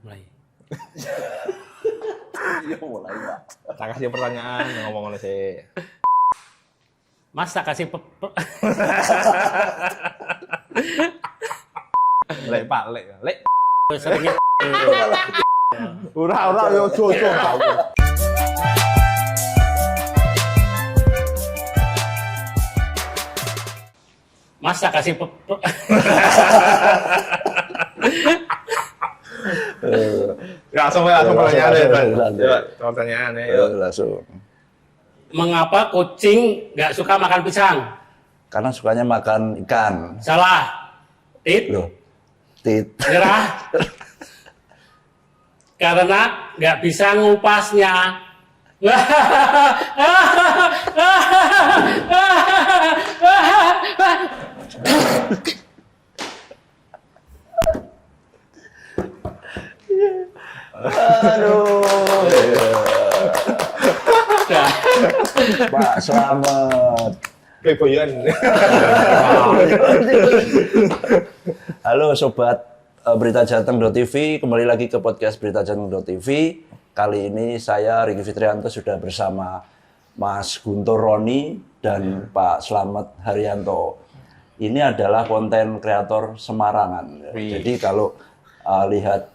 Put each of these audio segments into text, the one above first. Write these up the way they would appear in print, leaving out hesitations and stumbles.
mulai. Iya mulai Pak. Tak kasih pertanyaan ngomong oleh saya. Mas tak kasih Lek Pak, lek. seringnya Ora yo jojo tau. Mas tak kasih Langsung pertanyaan ya, Pak. langsung. Coba pertanyaan ya. Langsung. Mengapa kucing nggak suka makan pisang? Karena sukanya makan ikan. Salah. Tit. Loh. Tit. Nyerah. Karena nggak bisa ngupasnya. Aduh. Pak Slamet. Playboyan. Halo sobat Berita Jateng.tv, kembali lagi ke podcast Berita Jateng.tv. Kali ini saya Riki Fitrianto sudah bersama Mas Guntur Roni dan Pak Slamet Haryanto. Ini adalah konten kreator Semarangan. Jadi kalau lihat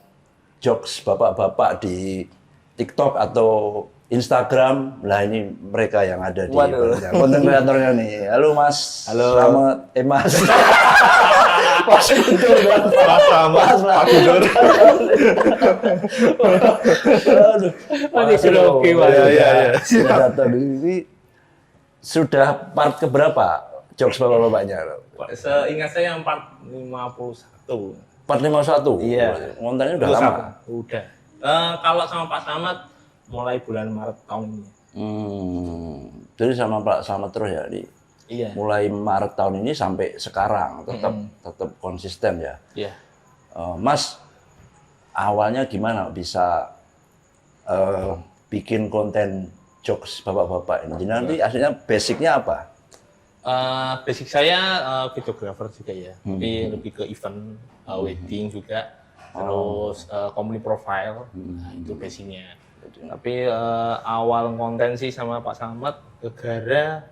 jokes bapak-bapak di TikTok atau Instagram, lah ini mereka yang ada di konten kreatornya nih. Halo Mas. Halo. Selamat, Mas. Mas Guntur dan Pak Guntur. Ini sudah oke, Pak. Iya. Ini sudah part keberapa jokes bapak-bapaknya? Seingat saya 451. Part 51? Iya. Kontennya udah lama? Udah. Kalau sama Pak Slamet mulai bulan Maret tahun ini. Jadi sama Pak Slamet terus ya di Iya. mulai Maret tahun ini sampai sekarang tetap konsisten ya. Iya. Mas, awalnya gimana bisa bikin konten jokes bapak-bapak ini? Jadi nanti aslinya basicnya apa? Basic saya videographer juga ya, tapi lebih ke event, wedding juga, terus company profile, nah, itu basicnya. Tapi awal konten sih sama Pak Slamet, gara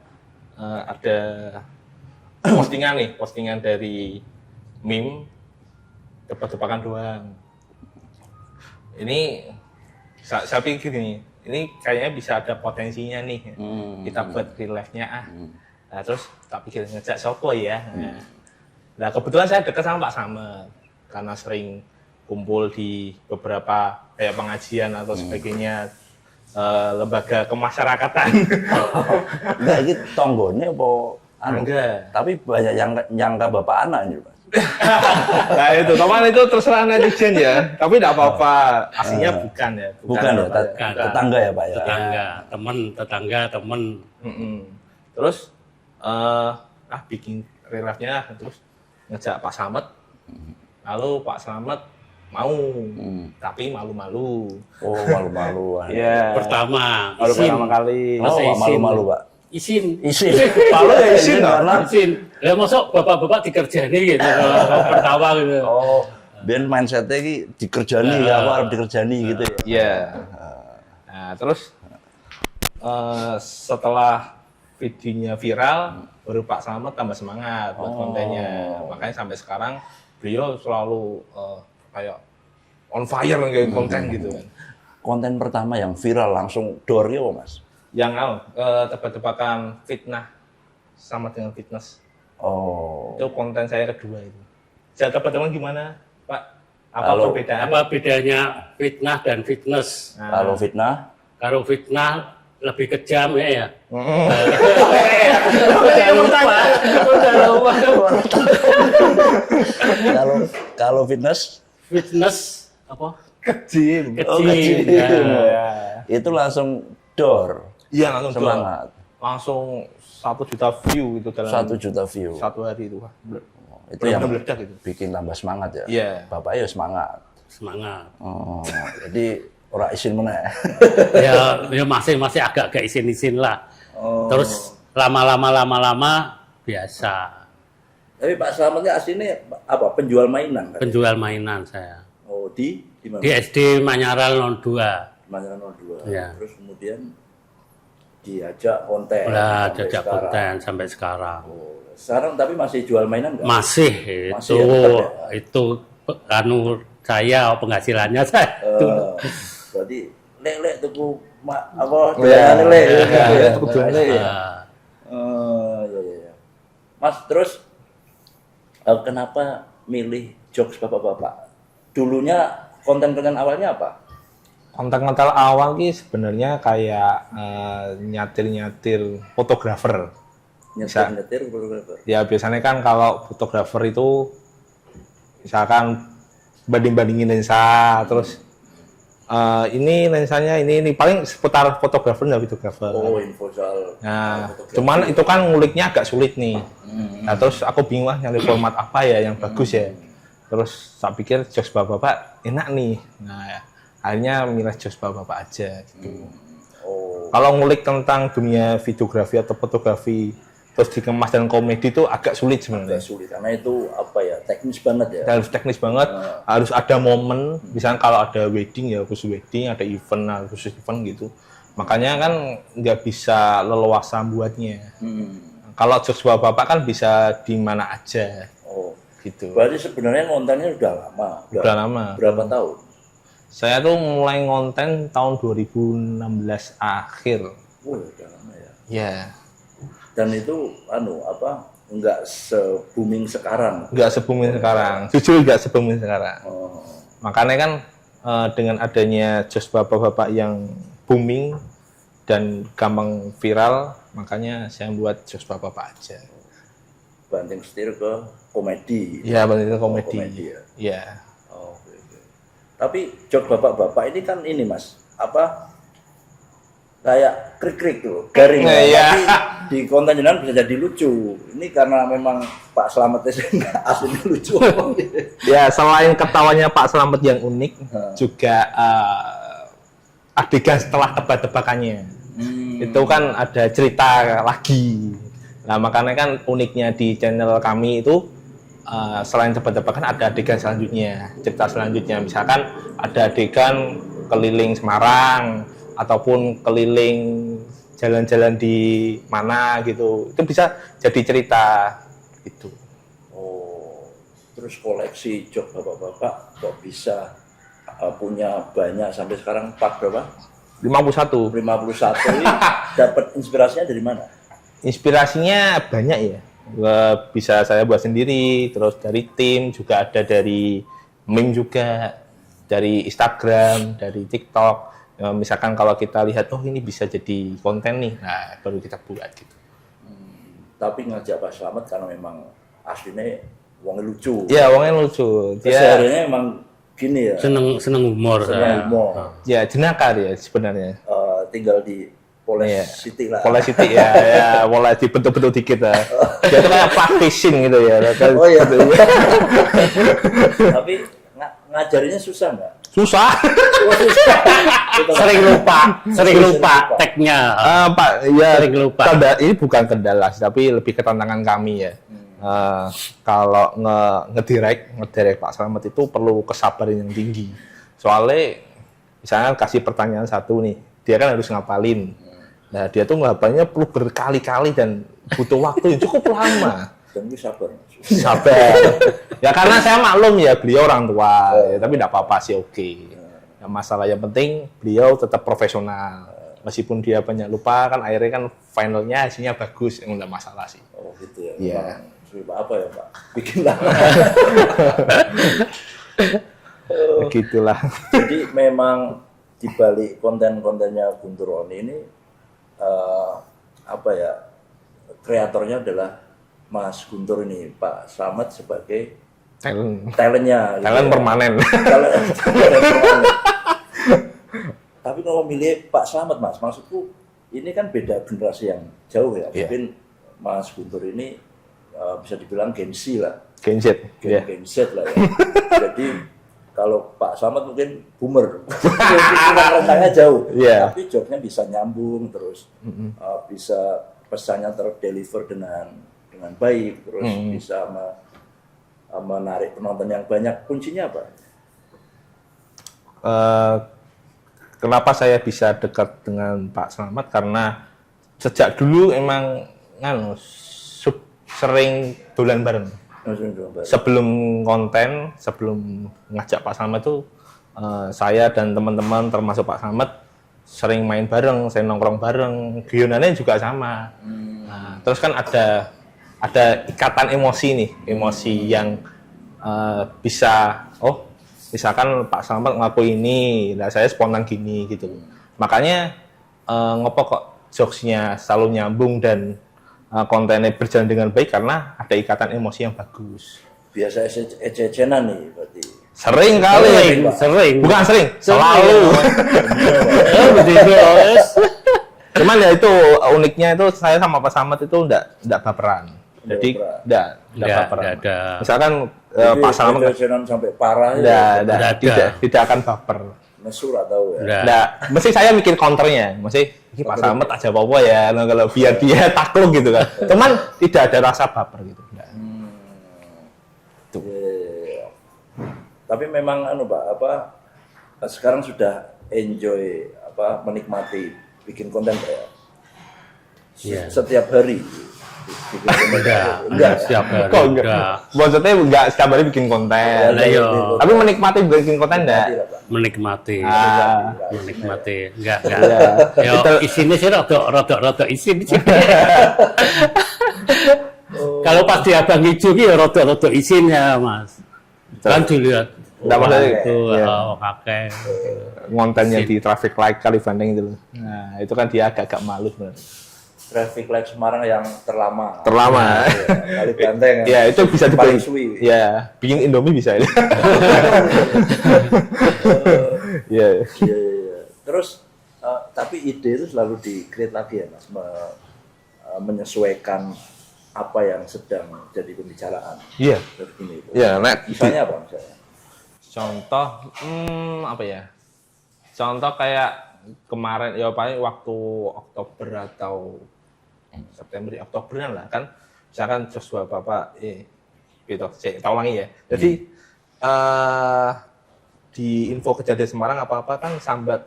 ada postingan dari meme tebak-tebakan doang. Ini saya pikir ini kayaknya bisa ada potensinya nih, kita buat real life-nya Nah, terus tak pikir ngejak sopo ya. Nah, kebetulan saya dekat sama Pak Slamet karena sering kumpul di beberapa kayak pengajian atau sebagainya, lembaga kemasyarakatan. Enggak, ini tonggone apa? Enggak. Tapi banyak yang nyangka bapak anak ini, Mas. Nah itu, teman itu terserah netizen ya. Tapi tidak apa-apa. Aslinya bukan ya. Bukan ya, Bukan. tetangga ya Pak ya? Tetangga, temen. Terus bikin relafnya, terus ngejak Pak Slamet. Lalu Pak Slamet mau, tapi malu-malu. Oh, malu-malu. Iya. Pertama, Baru izin. pertama kali. Masa Oh, izin? malu-malu Pak. Izin. Isin. Malu ya izin karena Izin. Lah masuk bapak-bapak dikerjani gitu. Pertama gitu. oh, ben mindsetnya ini dikerjani ya, aku harus dikerjani gitu ya. Iya. Nah, terus setelah videonya viral, baru Pak Slamet tambah semangat buat kontennya. Makanya sampai sekarang beliau selalu kayak on fire kayak konten gitu kan. Konten pertama yang viral langsung door yo, Mas. Yang tebak-tebakan fitnah sama dengan fitness. Oh. Itu konten saya kedua itu. Saya tebak-tebakan gimana, Pak? Apa Kalau- perbedaan? Apa bedanya fitnah dan fitness? Nah, Kalau fitnah, Kalau fitnah lebih kejam ya. kalau fitness Fitness apa? kecil. Kecil. kecil. Ya. itu langsung door. Iya, langsung Semangat. langsung 1 juta view itu dalam 1 juta view. satu hari itu. Itu yang meledak itu. bikin tambah semangat ya. Iya. Bapak ya semangat. Semangat. Oh, jadi ora isin meneh. Ya masih agak isin-isin lah. Oh. Terus lama-lama biasa. Tapi Pak Slametnya aslinya apa? Penjual mainan kan? Penjual mainan saya. Oh, di Gimana? Di SD Manyaral 02. Manyaran 02. Iya. Terus kemudian diajak konten Lah, sampai jajak sekarang. konten sampai sekarang. Oh, sekarang tapi masih jual mainan nggak? Masih Masih itu ya, tetap ya? itu anu saya penghasilannya saya. Berarti lek tuku apa dolangan lek Iya, tuku dolangan lek. Iya. Mas, terus kenapa milih jokes bapak-bapak? Dulunya konten-konten awalnya apa? Konten-konten awal ki sebenarnya kayak nyatir-nyatir fotografer. Nyetir fotografer. Ya biasanya kan kalau fotografer itu misalkan banding-bandingin lensa, terus ini lensanya ini paling seputar fotografer dan videografer. Oh, info soal Nah, fotografi. cuman itu kan nguliknya agak sulit nih. Nah, terus aku bingung nyari format apa ya yang bagus ya. Terus saya pikir jokes bapak-bapak enak nih. Nah, akhirnya milih jokes bapak-bapak aja gitu. Oh, Kalau ngulik tentang dunia videografi atau fotografi terus dikemas dan komedi itu agak sulit sebenarnya. agak sulit karena itu apa ya, teknis banget ya. Harus teknis banget, harus ada momen. Misalnya kalau ada wedding ya khusus wedding, ada event khusus event gitu. Makanya kan nggak bisa leluasa buatnya. Kalau jokes bapak-bapak kan bisa di mana aja Oh, gitu. berarti sebenarnya kontennya udah lama. Udah lama. Berapa tahun? Saya tuh mulai ngonten tahun 2016 akhir. Oh, udah lama ya. Ya, Dan itu enggak se-booming sekarang. nggak se-booming sekarang. Jujur nggak se-booming sekarang. Oh, Makanya kan dengan adanya jokes bapak-bapak yang booming dan gampang viral, makanya saya buat jokes bapak-bapak aja. banting setir ke komedi. Ya, benar komedi. Komedi ya. Ya. Oh, oke. Tapi jok bapak-bapak ini kan ini Mas, kayak krik-krik tuh, garing. Nah, iya. Tapi di konten jenengan bisa jadi lucu. Ini karena memang Pak Slamet aslinya lucu. Ya, selain ketawanya Pak Slamet yang unik, juga adegan setelah tebak-tebakannya. Itu kan ada cerita lagi. Nah, makanya kan uniknya di channel kami itu selain tebak-tebakan ada adegan selanjutnya, cerita selanjutnya. Misalkan ada adegan keliling Semarang ataupun keliling jalan-jalan di mana gitu. Itu bisa jadi cerita gitu. Oh, terus koleksi jok bapak-bapak kok bisa punya banyak sampai sekarang berapa? 51. 51 ini dapat inspirasinya dari mana? Inspirasinya banyak ya. Bisa saya buat sendiri, terus dari tim, juga ada dari meme juga, dari Instagram, dari TikTok. Misalkan kalau kita lihat, oh ini bisa jadi konten nih, nah baru kita buat gitu. Tapi ngajak Pak Slamet karena memang aslinya wongnya lucu. Ya, orangnya lucu. Kesehariannya emang gini ya. Seneng humor Senang saya. humor. Ya jenaka dia sebenarnya. Tinggal di Polres Iya. City lah. Polres City ya, ya mulai dibentuk-bentuk dikit lah. Dia tuh kayak practicing gitu ya. Oh iya. Tapi ngajarinnya susah nggak? Susah. Oh, susah. Sering lupa tagnya. Pak, ya Sering lupa. Ini bukan kendala, tapi lebih ke tantangan kami ya. Kalau ngedirect Pak Slamet itu perlu kesabaran yang tinggi. Soalnya misalnya kasih pertanyaan satu nih, dia kan harus ngapalin. Nah, dia tuh ngapalnya perlu berkali-kali dan butuh waktu yang cukup lama. Dan gue sabar. Sabar. Ya karena saya maklum ya, beliau orang tua, ya, tapi enggak apa-apa sih, oke. Yang masalah yang penting beliau tetap profesional. Meskipun dia banyak lupa kan akhirnya kan finalnya hasilnya bagus, enggak masalah sih. Oh gitu ya. Iya. Memang, apa ya Pak? Bikin lah. Begitulah. Jadi memang di balik konten-kontennya Guntur Oni ini kreatornya adalah Mas Guntur ini, Pak Slamet sebagai talentnya. Gitu Talent ya. permanen. Talent permanen. Tapi kalau milih Pak Slamet Mas, maksudku ini kan beda generasi yang jauh ya. Iya. Mungkin Mas Guntur ini bisa dibilang Gen Z lah. Gen Z. Ya. Gen Z lah ya. Jadi kalau Pak Slamet mungkin boomer, rentangnya jauh, Iya. tapi jobnya bisa nyambung terus, bisa pesannya terdeliver dengan baik, terus bisa menarik penonton yang banyak. Kuncinya apa? kenapa saya bisa dekat dengan Pak Slamet karena sejak dulu emang sering dolan bareng. Sebelum konten, sebelum ngajak Pak Slamet tuh saya dan teman-teman termasuk Pak Slamet sering main bareng, saya nongkrong bareng, guyonannya juga sama. Nah, terus kan ada ikatan emosi nih, emosi yang bisa misalkan Pak Slamet ngaku ini, nah saya spontan gini gitu. Makanya ngopo kok jokesnya selalu nyambung dan kontennya berjalan dengan baik karena ada ikatan emosi yang bagus. Biasa ece-ecenan nih berarti. Sering kali. Sering. Bukan sering, selalu. Cuman ya itu uniknya itu saya sama Pak Slamet itu enggak baperan. Jadi enggak baperan. ada. Misalkan Pak Slamet ecenan sampai parah ya. tidak akan baper. Nesu atau ya. Enggak, mesti saya mikir counternya, mesti ini Pak Slamet aja apa ya, kalau biar dia takluk gitu kan. Cuman tidak ada rasa baper gitu. Tuh. Yeah. Tapi memang Pak, sekarang sudah enjoy menikmati bikin konten ya. Iya. Setiap hari. Enggak setiap hari. Kok enggak? Maksudnya enggak setiap hari bikin konten. Iya. Tapi menikmati bikin konten enggak? Menikmati. Menikmati. Enggak. Iya. Yo isinya sih rada isin sih. Kalau pas di Abang Ijo ki ya rada isinnya, Mas. Kan dilihat. Enggak maksudnya itu iya. kakek. Kontennya di traffic light kali banding gitu loh. Nah, itu kan dia agak malu sebenarnya. Traffic light Semarang yang terlama. Terlama. Kali Banteng. Ya, itu bisa paling dibikin. suwi. Ya, bikin Indomie bisa ini. Iya. Iya. Terus tapi ide itu selalu di-create lagi ya, Mas, menyesuaikan apa yang sedang jadi pembicaraan. Iya. Begini. Iya, Misalnya apa misalnya? Contoh, apa ya? Contoh kayak kemarin ya paling waktu Oktober atau September, Oktoberan lah kan. Misalkan Joshua Bapak, gitu, saya ulangi ya. Jadi di info kejadian Semarang apa-apa kan sambat,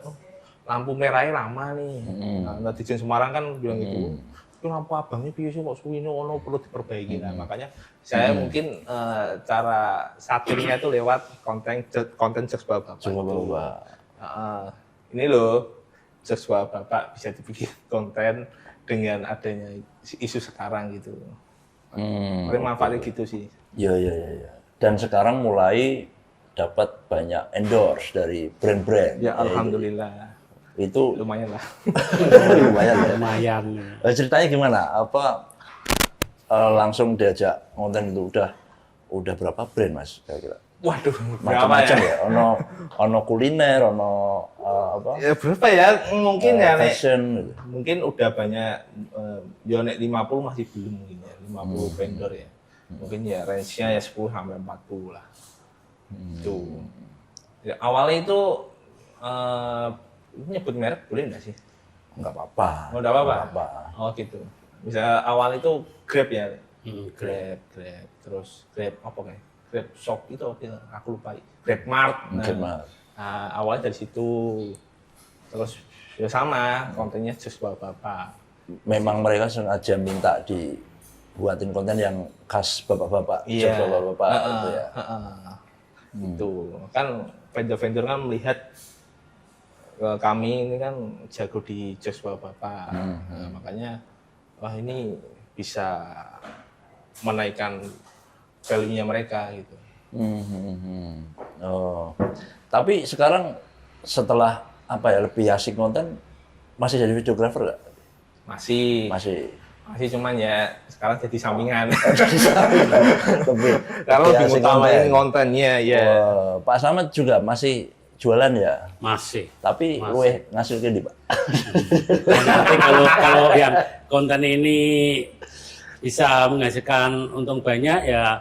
lampu merahnya lama nih. Nah, netizen Semarang kan bilang gitu. Itu lampu abangnya piye sih kok suwine ono perlu diperbaiki. Nah, makanya saya mungkin cara satirnya itu lewat konten Joshua Bapak. Ini loh Joshua Bapak bisa dibikin konten dengan adanya isu sekarang gitu. Paling manfaatnya gitu sih. Iya. Dan sekarang mulai dapat banyak endorse dari brand-brand. Ya alhamdulillah. Itu Lumayan lah. lumayan. Ceritanya gimana? Langsung diajak konten itu udah berapa brand, Mas, kira-kira? Waduh, Macam-macam ya. Ono kuliner, ono apa? Ya berapa ya? Mungkin ya Nek. Fashion gitu. Mungkin udah banyak ya Nek 50 masih belum mungkin ya. 50 vendor ya. Mungkin ya range-nya ya 10 sampai 40 lah. Itu. Ya, awalnya itu nyebut merek boleh nggak sih? Enggak apa-apa. Oh, enggak apa-apa. Oh gitu. Bisa awal itu Grab ya. Grab. Terus Grab apa kayak? Grab Shop itu aku lupa. Grab Mart. Nah, awalnya dari situ. Terus ya sama kontennya just bapak-bapak. Memang mereka sengaja minta dibuatin konten yang khas bapak-bapak, Iya. bapak-bapak gitu ya. Itu kan vendor-vendor kan melihat kami ini kan jago di Joshua Bapak. Nah, makanya wah ini bisa menaikkan value-nya mereka gitu. Oh. Tapi sekarang setelah lebih asik konten, masih jadi videographer nggak? Masih cuman ya sekarang jadi sampingan. Kalau lebih utamain kontennya ya. Pak Slamet juga masih jualan ya? Masih. Tapi luwih ngasilke ndi, Pak? Nanti kalau yang konten ini bisa menghasilkan untung banyak ya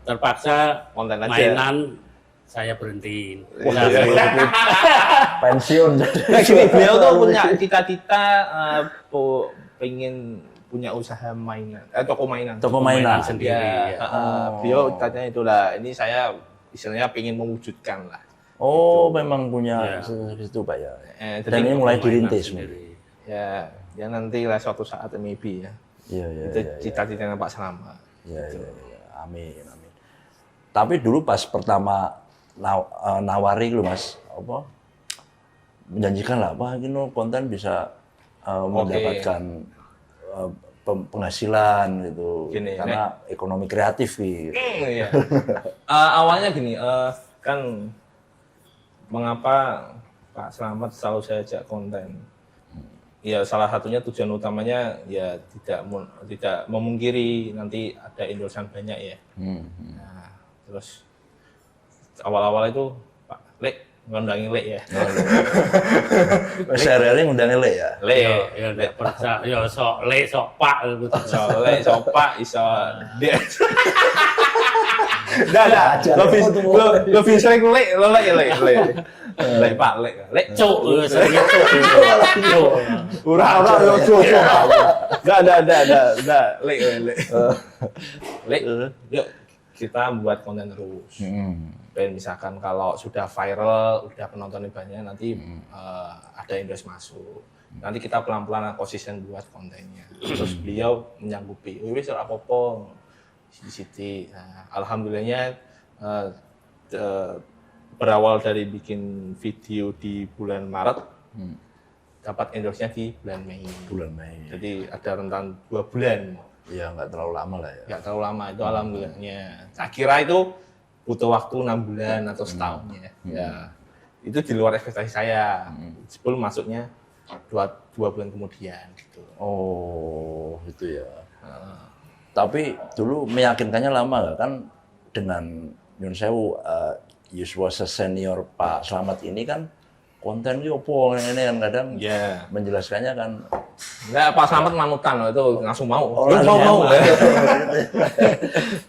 terpaksa Konten aja. mainan saya berhentiin. Pensiun. Gini, beliau tuh punya cita-cita pengen punya usaha mainan, toko mainan. Toko mainan sendiri. Ya. Beliau katanya itulah, ini saya istilahnya pengen mewujudkan lah. Oh, memang punya Ya. situ Pak ya. Jadi Dan ini mulai Mainan dirintis sendiri. ya nanti lah suatu saat maybe ya. Iya, iya, Itu iya. cita-citanya Pak Slamet. Iya, iya, iya. Amin, amin. Tapi dulu pas pertama nawari lu Mas, apa? Menjanjikan lah, wah ini konten bisa mendapatkan penghasilan gitu. Gini, karena ekonomi kreatif gitu. Iya. Awalnya gini, kan mengapa Pak Slamet selalu saya ajak konten? Ya salah satunya tujuan utamanya ya tidak memungkiri nanti ada endorsean banyak ya. Nah, terus awal-awal itu Pak Lek ngundangin Lek ya. Sehari-hari ngundangin Le ya? Lek, Ya ndak percaya, ya sok le sok pak gitu. iso Lek, iso Pak, iso dia. Dah. Lebih sering Lek ya Lek. Lek Pak, Lek. Cuk, sering cuk. Cuk. Ora yo cuk. Enggak. Lek. Yuk kita buat konten terus. Dan misalkan kalau sudah viral, udah penontonnya banyak, nanti ada endorse masuk. Nanti kita pelan-pelan konsisten buat kontennya. Terus beliau menyanggupi, wis ora apa-apa. Siti. Nah, alhamdulillahnya berawal dari bikin video di bulan Maret, dapat endorse-nya di bulan Mei. Bulan Mei. Jadi ada rentan 2 bulan. Ya nggak terlalu lama lah ya. Nggak terlalu lama itu alhamdulillahnya. Saya kira itu butuh waktu 6 bulan atau setahun ya. Ya. Itu di luar ekspektasi saya. Sebelum masuknya 2 bulan kemudian gitu. Oh, itu ya. Tapi dulu meyakinkannya lama nggak kan dengan Nyun Sewu, Yuswa senior Pak Slamet ini kan konten itu opo ini kan kadang Ya. menjelaskannya kan Enggak, Pak Slamet manutan loh, itu langsung mau. langsung mau.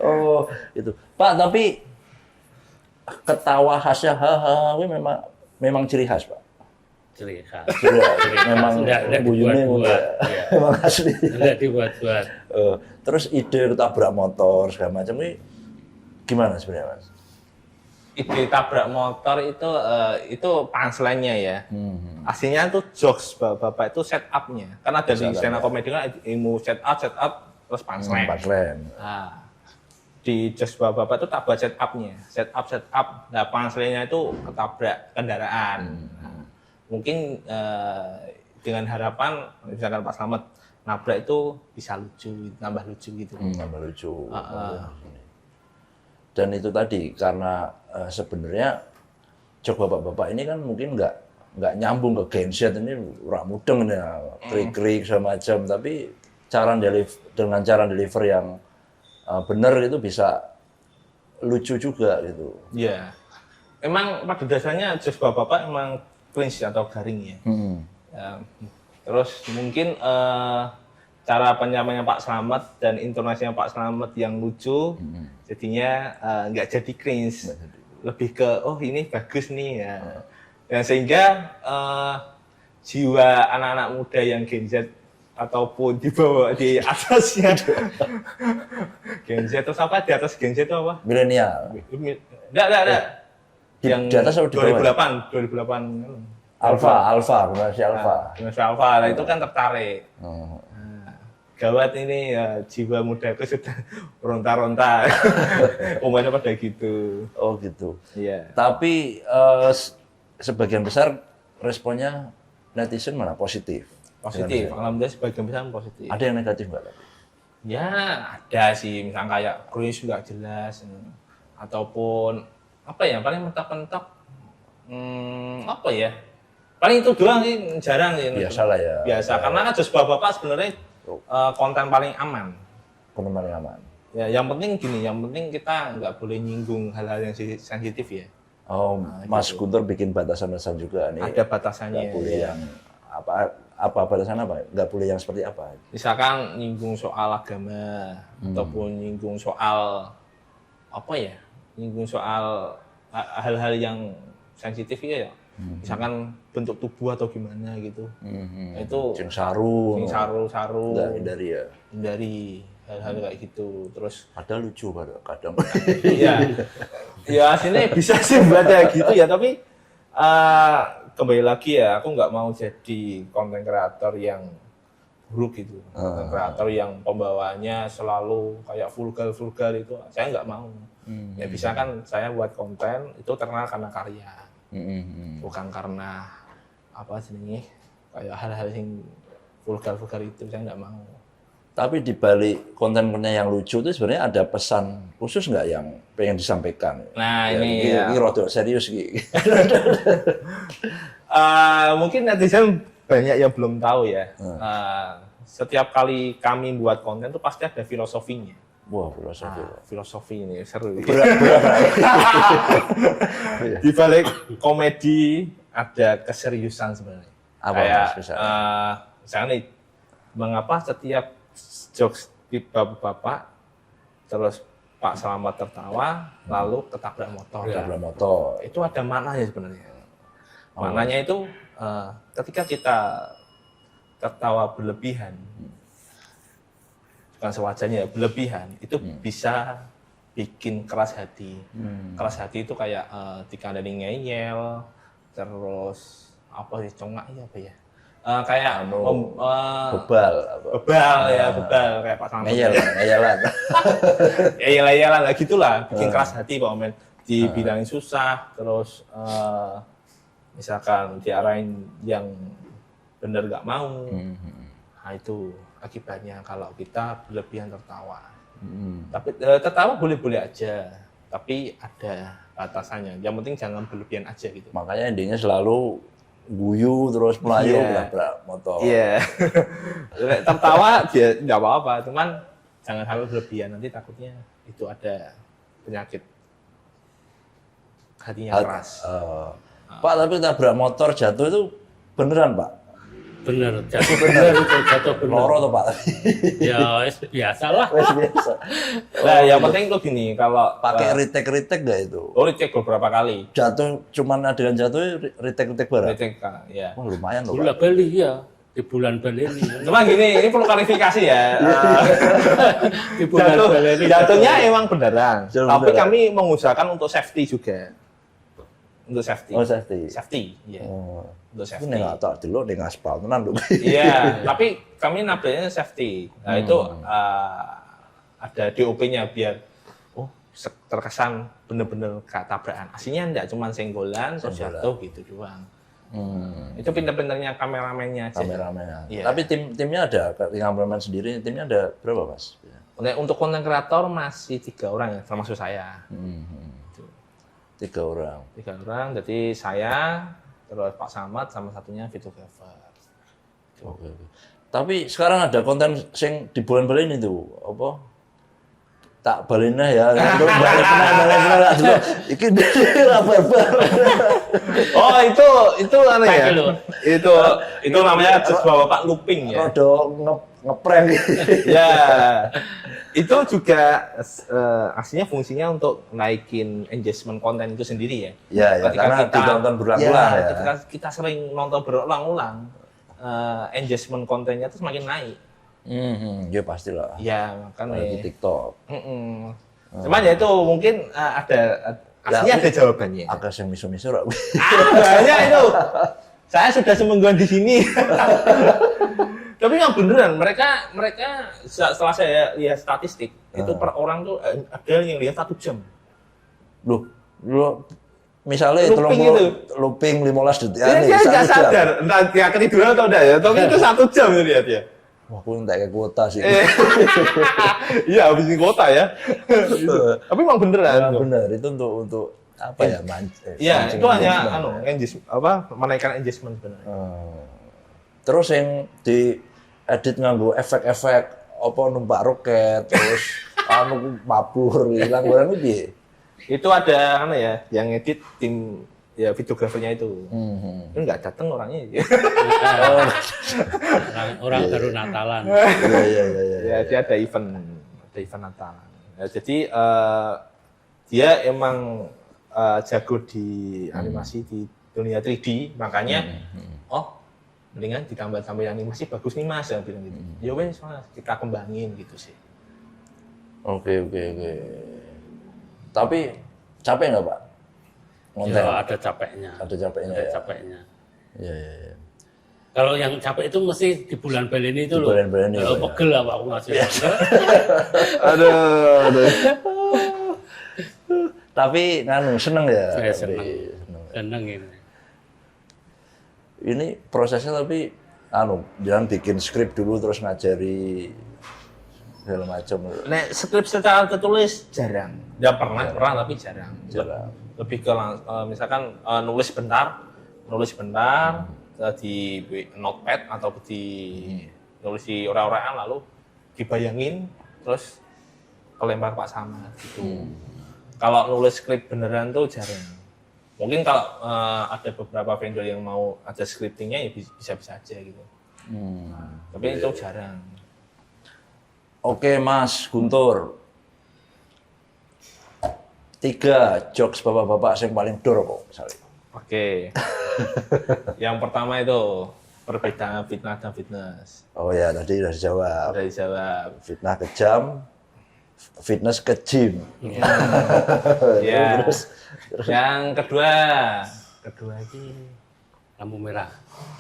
oh itu Pak, tapi ketawa khasnya hahaha memang ciri khas Pak. Ciri khas. Memang Nggak bunyinya dibuat-buat. Iya. memang asli. Enggak dibuat-buat. Terus ide tabrak motor segala macam ini gimana sebenarnya Mas? Ide tabrak motor itu punchline-nya ya. Aslinya itu jokes bapak itu setup-nya. Karena ada di stand up comedy kan ilmu setup terus punchline. Punchline. Nah, di jokes bapak itu tabrak setup-nya. Setup. Nah, punchline-nya itu ketabrak kendaraan. Nah, mungkin dengan harapan misalkan Pak Slamet nabrak itu bisa lucu, nambah lucu gitu. Nambah lucu. Dan itu tadi karena sebenarnya jok bapak-bapak ini kan mungkin nggak nyambung ke Gen Z ini ora mudeng ya, krik-krik semacam, tapi dengan cara deliver yang benar itu bisa lucu juga gitu. Iya. Emang pada dasarnya jokes bapak-bapak emang cringe atau garing ya. Ya, terus mungkin cara penyampaiannya Pak Slamet dan intonasinya Pak Slamet yang lucu, jadinya nggak jadi cringe, lebih ke oh ini bagus nih ya. Dan sehingga jiwa anak-anak muda yang Gen Z ataupun di bawah di atasnya Gen Z atau apa di atas Gen Z itu apa? Milenial. Enggak. Di atas atau di bawah? 2008. Generasi Alpha. Generasi Alpha, nah itu kan tertarik. Gawat ini ya, jiwa mudaku sudah ronta-ronta. Umumnya pada gitu. Oh gitu. Iya. Tapi sebagian besar responnya netizen mana positif. Positif, alhamdulillah sebagian besar positif. Ada yang negatif nggak tapi? Ya ada sih, misalnya kayak cringe nggak jelas, ataupun apa ya paling mentok-mentok, apa ya? Paling itu doang sih, jarang sih. Biasa lah ya. Biasa, karena kan jus bapak sebenarnya konten paling aman. Konten paling aman. Ya, yang penting gini, yang penting kita nggak boleh nyinggung hal-hal yang sensitif ya. Oh, Mas Guntur bikin batasan-batasan juga nih. Ada batasannya. Nggak boleh Ya. yang apa batasan apa? Nggak boleh yang seperti apa? Misalkan nyinggung soal agama ataupun nyinggung soal apa ya? Nyinggung soal hal-hal yang sensitif ya. Misalkan bentuk tubuh atau gimana gitu. Itu Cing saru. saru Nggak hindari ya. dari hal-hal kayak gitu. Terus Padahal lucu kadang. iya, ya aslinya bisa sih buat kayak gitu ya, tapi kembali lagi ya, aku nggak mau jadi konten kreator yang buruk gitu, konten kreator yang pembawaannya selalu kayak vulgar itu, saya nggak mau. Ya bisa kan saya buat konten itu terkenal karena karya, bukan karena apa sih ini kayak hal-hal yang vulgar itu, saya nggak mau. Tapi di balik konten-konten yang lucu itu sebenarnya ada pesan khusus nggak yang pengen disampaikan? Nah, ini ini rada serius gitu. Mungkin netizen banyak yang belum tahu ya. Setiap kali kami buat konten tuh pasti ada filosofinya. Wah, filosofi. Filosofi ini seru. Berat. Di balik komedi ada keseriusan sebenarnya. Apa Kayak Mas, misalnya? misalnya nih, mengapa setiap jokes di bapak-bapak terus Pak Selamat tertawa lalu ketabrak motor. Ketabrak motor. Itu ada maknanya sebenarnya. Maknanya itu ketika kita tertawa berlebihan, bukan sewajarnya berlebihan, itu bisa bikin keras hati. Keras hati itu kayak dikandani ngeyel, terus apa sih congak ya apa ya? Kayak Bebal. bebal kayak Pak Selamat. Ngeyelan. Ngeyel-ngeyelan lah gitulah, bikin keras hati Pak Omen. Dibilangin susah, terus misalkan diarahin yang bener nggak mau. Nah itu akibatnya kalau kita berlebihan tertawa. Tapi tertawa boleh-boleh aja, tapi ada batasannya. Yang penting jangan berlebihan aja gitu. Makanya intinya selalu guyu terus melayu ketabrak motor. Iya. Tertawa dia nggak apa-apa, cuman jangan sampai berlebihan, nanti takutnya itu ada penyakit hatinya keras. Pak, tapi ketabrak motor jatuh itu beneran, Pak? Bener, jatuh bener itu, jatuh bener. Loro tuh, Pak. Ya, biasa lah. Wes biasa. Nah, yang penting tuh gini, kalau Pakai retake nggak itu? retake beberapa kali. Jatuh, cuman adegan jatuh retake barang? Retake, ya. Wah, lumayan loh, Bulan Pak. Bali ya, di bulan Bali ini. Cuma gini, ini perlu klarifikasi ya. Di bulan Bali ini. Jatuhnya emang beneran, Jatuh tapi beneran. kami mengusahakan untuk safety juga. Untuk safety. Oh, safety. Safety, iya. Oh. Untuk Itu safety. nggak tahu dulu dengan aspal tenan lho. Iya, tapi kami nabraknya safety. Nah itu ada DOP-nya biar terkesan bener-bener gak tabrakan. Aslinya enggak, cuma senggolan, terus jatuh gitu doang. Itu pinter-pinternya kameramennya aja. Kameramen. Iya. Tapi timnya ada, kameramen sendiri timnya ada berapa, Mas? Untuk konten kreator masih 3 orang ya, termasuk saya. 3 orang. 3 orang, jadi saya, terus Pak Samad, sama satunya videographer. Oke. Tapi sekarang ada konten sing di bulan-bulan ini tuh, apa? Tak balinah ya, terus balik lah dulu. Iki barbar. Oh itu aneh ya? Itu namanya sebuah Bapak looping ya? Rodo ngeprank. Ya, itu juga aslinya fungsinya untuk naikin engagement konten itu sendiri ya. Ya, karena ditonton berulang-ulang ya. Ketika kita sering nonton berulang-ulang, engagement kontennya itu semakin naik. Ya pastilah. Ya, makanya. Di TikTok. Cuman ya itu mungkin aslinya ada jawabannya. Agak semiso-miso lah. Banyak itu. Saya sudah semingguan di sini. Tapi yang beneran, mereka setelah saya lihat statistik, itu per orang tuh ada yang lihat 1 jam. Loh, misalnya Looping itu. looping 15 detik. Dia nggak sadar, entah dia ketiduran atau enggak ya, tapi itu 1 jam itu lihat ya. Wah, aku enggak kayak kuota sih. Iya, habisin kota ya. Tapi emang beneran. Bener, itu untuk apa ya? Iya, itu hanya menaikkan engagement sebenarnya. Terus yang di edit nganggo efek-efek apa numpak roket terus mabur hilang barang piye? Itu ada yang edit tim ya videografernya itu. Itu nggak datang orangnya. Orang baru Natalan. Iya. Ya, dia ada event Natalan. Ya, jadi dia emang jago di animasi di dunia 3D, makanya mendingan ditambah-tambah animasi bagus nih Mas, dia bilang gitu. Ya wes Mas, kita kembangin gitu sih. Oke. Tapi capek nggak Pak? Konten? Ya, ada capeknya. Ada capeknya Ada ya? capeknya. Iya. Kalau yang capek itu mesti di bulan Beleni itu Di loh. bulan Beleni, Kalau ya. pegel apa aku ngasih. Aduh. Tapi seneng ya? Saya seneng. Seneng. Seneng ini. Ini prosesnya tapi jangan bikin skrip dulu terus ngajari segala macam. Nek skrip secara tertulis jarang. Ya pernah tapi jarang. Lebih ke misalkan nulis bentar di notepad atau nulis di orang-orangan lalu dibayangin terus kelempar Pak Samad gitu. Kalau nulis skrip beneran tuh jarang. Mungkin kalau ada beberapa vendor yang mau ada scriptingnya ya bisa-bisa aja gitu. Tapi itu jarang. Oke Mas Guntur. 3 jokes bapak-bapak yang paling dor kok misalnya. Oke. Yang pertama itu perbedaan fitnah dan fitness. Oh ya, tadi udah dijawab. Udah dijawab. Fitnah ke jam, fitness ke gym. Ya. Yang kedua ini Lampu merah.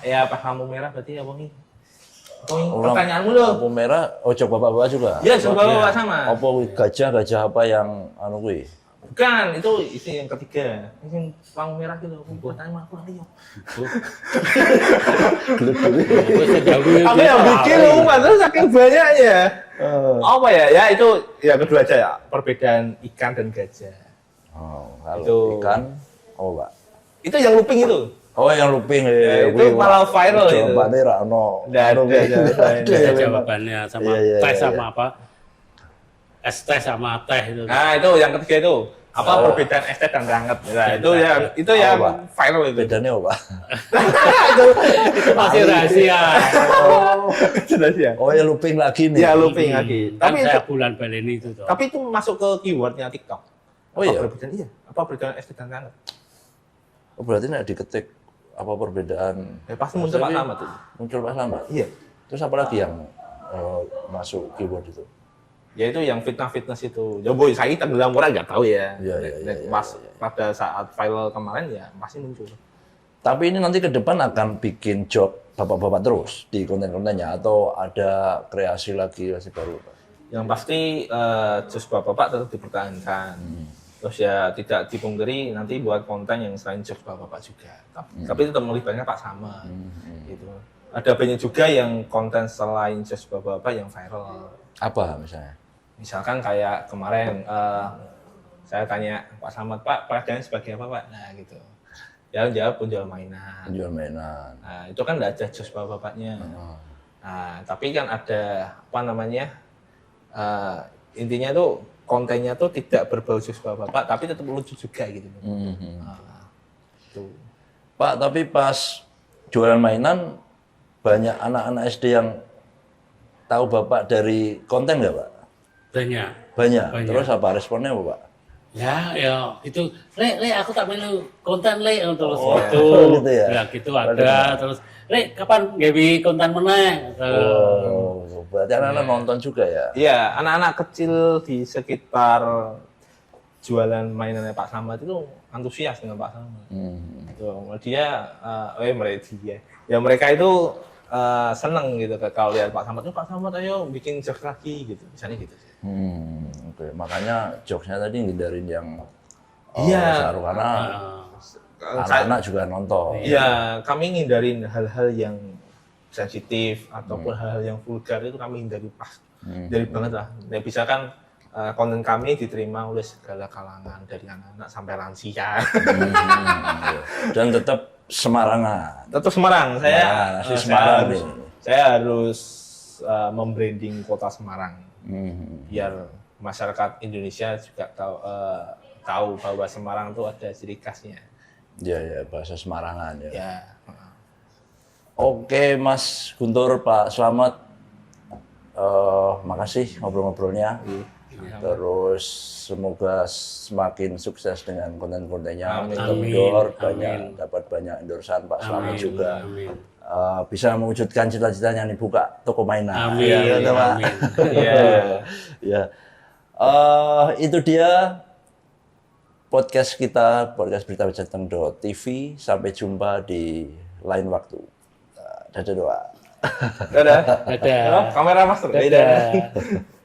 ya pas lampu merah berarti apa nih? Pertanyaanmu loh. Lampu merah, jok bapak-bapak juga. Iya, coba bapak sama. Apa gajah apa yang kuwi? Bukan, itu yang ketiga. Ini lampu merah gitu. Buat tanya aku nanti yuk. Aku yang bikin loh, terus saking banyaknya. Apa ya? Ya itu ya kedua aja ya. Perbedaan ikan dan gajah. Oh, kalau Itu. ikan, Pak? Itu yang looping itu. Oh, yang looping Ya, itu malah viral itu. Jawabannya Rano. Nggak ada jawabannya. Ada jawabannya sama Iya, teh iya. sama apa? Es teh sama teh itu. Nah, itu yang ketiga itu. Apa perbedaan es teh dan hangat. Nah, itu yang Apa? viral itu. Bedanya apa? Itu masih rahasia. Sudah sih ya. Oh, yang looping lagi nih. Ya looping lagi. Kan Tapi saya itu, bulan Beleni itu tuh. tapi itu masuk ke keywordnya TikTok. Oh iya? Perbedaan iya. Apa perbedaan es teh dan hangat? Oh, berarti nek diketik apa perbedaan? Ya, pasti muncul Pak Samad tuh. Muncul Pak Samad. Iya. Terus apa lagi yang masuk keyword itu? Ya itu yang fitness itu. Ya boy, saya tenggelam orang nggak tahu ya. Iya, Pas pada saat viral kemarin ya masih muncul. Tapi ini nanti ke depan akan bikin job bapak-bapak terus di konten-kontennya atau ada kreasi baru? Yang pasti jus bapak-bapak tetap dipertahankan. Terus ya tidak dipungkiri nanti buat konten yang selain jus bapak-bapak juga. Tapi tetap melibatnya Pak Samad. Gitu. Ada banyak juga yang konten selain jus bapak-bapak yang viral. Apa misalnya? Misalkan kayak kemarin saya tanya Pak Samad, Pak, pelajarannya sebagai apa Pak? Nah gitu. Dia jawab penjual mainan. Penjual mainan. Nah itu kan nggak ada jus bapak-bapaknya. Nah tapi kan ada apa namanya, intinya tuh kontennya tuh tidak berbau jus bapak-bapak, tapi tetap lucu juga gitu. Tuh. Pak, tapi pas jualan mainan banyak anak-anak SD yang tahu Bapak dari konten nggak Pak? Banyak. Banyak. Banyak. Terus apa responnya Pak? Ya itu, le aku tak melu konten le terus gitu ya? Ya gitu ada terus le kapan gawe konten meneh. Oh, berarti anak-anak nonton juga ya? Iya, anak-anak kecil di sekitar jualan mainannya Pak Samad itu antusias dengan Pak Samad. Mereka itu seneng gitu kalau lihat Pak Samad ayo bikin jokes lagi gitu, misalnya gitu. Oke. Makanya jokesnya tadi ngindarin yang Iya. saru karena anak-anak juga nonton. Iya, kami ngindarin hal-hal yang sensitif ataupun hal-hal yang vulgar itu kami hindari dari banget lah. Nah, bisa kan konten kami diterima oleh segala kalangan dari anak-anak sampai lansia. Dan tetap Semarangan. Tetap Semarang. Saya harus membranding kota Semarang. Biar masyarakat Indonesia juga tahu bahwa Semarang itu ada ciri khasnya. Ya, bahasa Semarangan ya. Ya. Oke, Mas Guntur, Pak Slamet, makasih ngobrol-ngobrolnya. Terus semoga semakin sukses dengan konten-kontennya. Kendor dapat banyak endorsan Pak Slamet juga. Bisa mewujudkan cita-citanya nih buka toko mainan. Amin. Pak. Iya. Ya. Itu dia podcast kita, podcast Berita Jateng.tv. Sampai jumpa di lain waktu. Dadah doa. Dadah. Dadah. Halo, kamera master. Dadah.